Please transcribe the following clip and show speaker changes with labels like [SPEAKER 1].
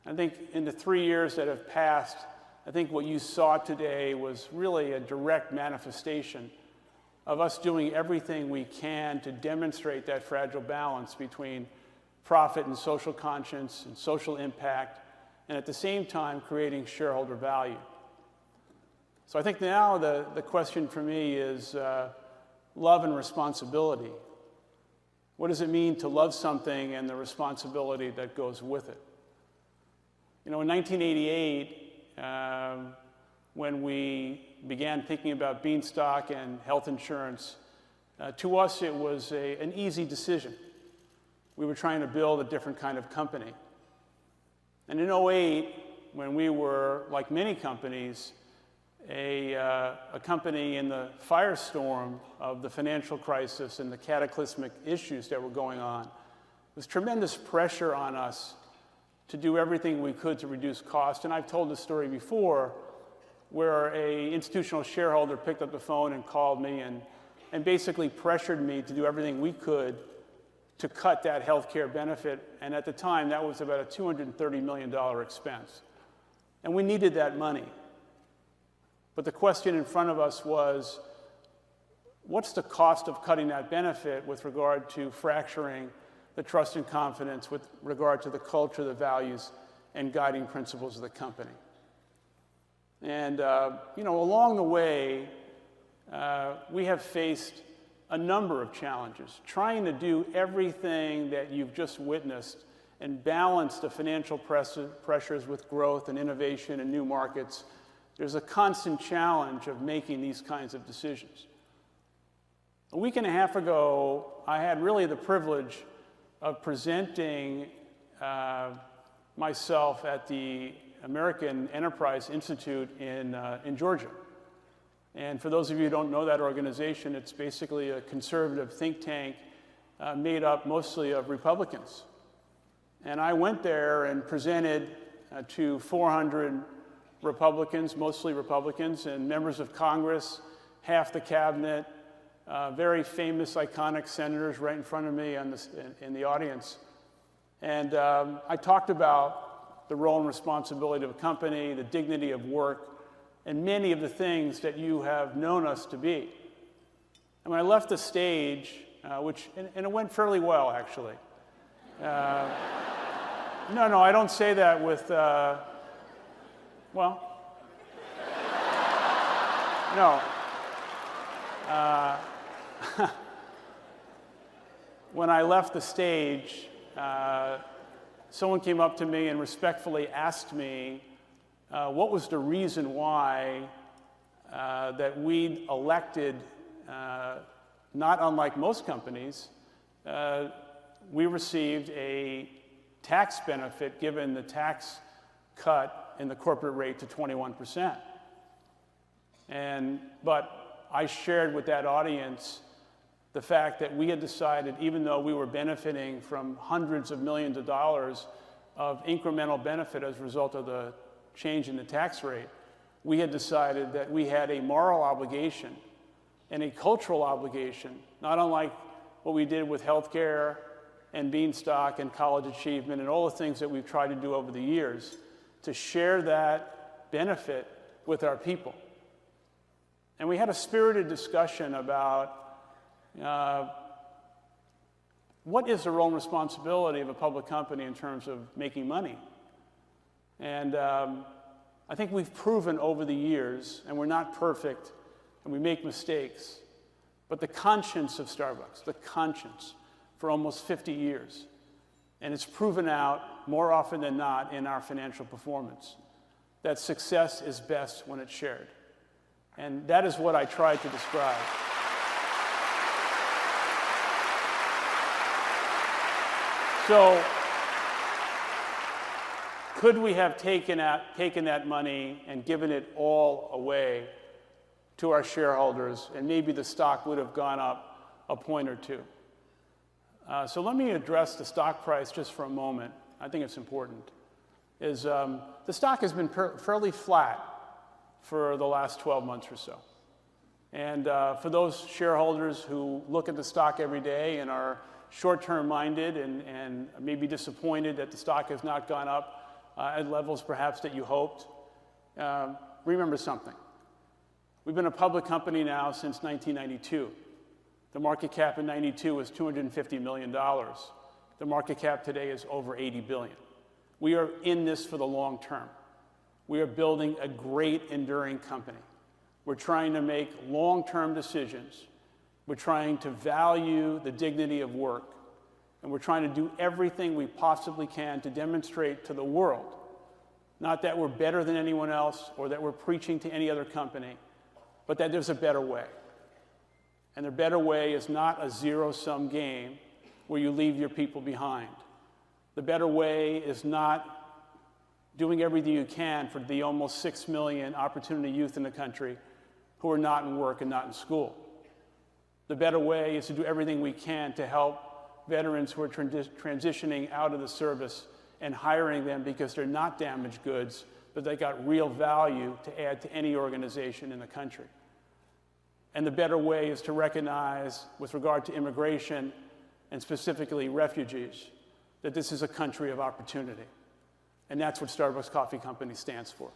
[SPEAKER 1] I think in the 3 years that have passed, I think what you saw today was really a direct manifestation of us doing everything we can to demonstrate that fragile balance between profit and social conscience and social impact, and at the same time creating shareholder value. So I think now the question for me is love and responsibility. What does it mean to love something and the responsibility that goes with it? You know, in 1988, when we began thinking about Beanstalk and health insurance, to us it was an easy decision. We were trying to build a different kind of company. And in '08, when we were, like many companies, a company in the firestorm of the financial crisis and the cataclysmic issues that were going on, there was tremendous pressure on us to do everything we could to reduce cost. And I've told this story before, where an institutional shareholder picked up the phone and called me and basically pressured me to do everything we could to cut that health care benefit. And at the time, that was about a $230 million expense. And we needed that money. But the question in front of us was, what's the cost of cutting that benefit with regard to fracturing the trust and confidence with regard to the culture, the values, and guiding principles of the company? And you know, along the way, we have faced a number of challenges, trying to do everything that you've just witnessed and balance the financial pressures with growth and innovation and new markets. There's a constant challenge of making these kinds of decisions. A week and a half ago, I had really the privilege of presenting myself at the American Enterprise Institute in Georgia. And for those of you who don't know that organization, it's basically a conservative think tank made up mostly of Republicans. And I went there and presented to 400 Republicans, mostly Republicans, and members of Congress, half the cabinet, very famous, iconic senators right in front of me in the audience. And I talked about the role and responsibility of a company, the dignity of work, and many of the things that you have known us to be. And when I left the stage, and it went fairly well, actually. No, I don't say that with, well, no. When I left the stage, someone came up to me and respectfully asked me what was the reason why that we elected, not unlike most companies, we received a tax benefit given the tax cut in the corporate rate to 21%. But I shared with that audience the fact that we had decided, even though we were benefiting from hundreds of millions of dollars of incremental benefit as a result of the change in the tax rate, we had decided that we had a moral obligation and a cultural obligation, not unlike what we did with healthcare and Beanstalk and college achievement and all the things that we've tried to do over the years, to share that benefit with our people. And we had a spirited discussion about what is the role and responsibility of a public company in terms of making money. And I think we've proven over the years, and we're not perfect, and we make mistakes, but the conscience of Starbucks, the conscience, for almost 50 years. And it's proven out more often than not in our financial performance, that success is best when it's shared. And that is what I tried to describe. So, could we have taken that money and given it all away to our shareholders, and maybe the stock would have gone up a point or two? So let me address the stock price just for a moment. I think it's important. The stock has been fairly flat for the last 12 months or so. And for those shareholders who look at the stock every day and are short-term minded and may be disappointed that the stock has not gone up at levels perhaps that you hoped. Remember something. We've been a public company now since 1992. The market cap in 92 was $250 million. The market cap today is over $80 billion. We are in this for the long term. We are building a great, enduring company. We're trying to make long-term decisions. We're trying to value the dignity of work. And we're trying to do everything we possibly can to demonstrate to the world, not that we're better than anyone else or that we're preaching to any other company, but that there's a better way. And the better way is not a zero-sum game where you leave your people behind. The better way is not doing everything you can for the almost 6 million opportunity youth in the country who are not in work and not in school. The better way is to do everything we can to help veterans who are transitioning out of the service and hiring them because they're not damaged goods, but they got real value to add to any organization in the country. And the better way is to recognize, with regard to immigration, and specifically refugees, that this is a country of opportunity. And that's what Starbucks Coffee Company stands for.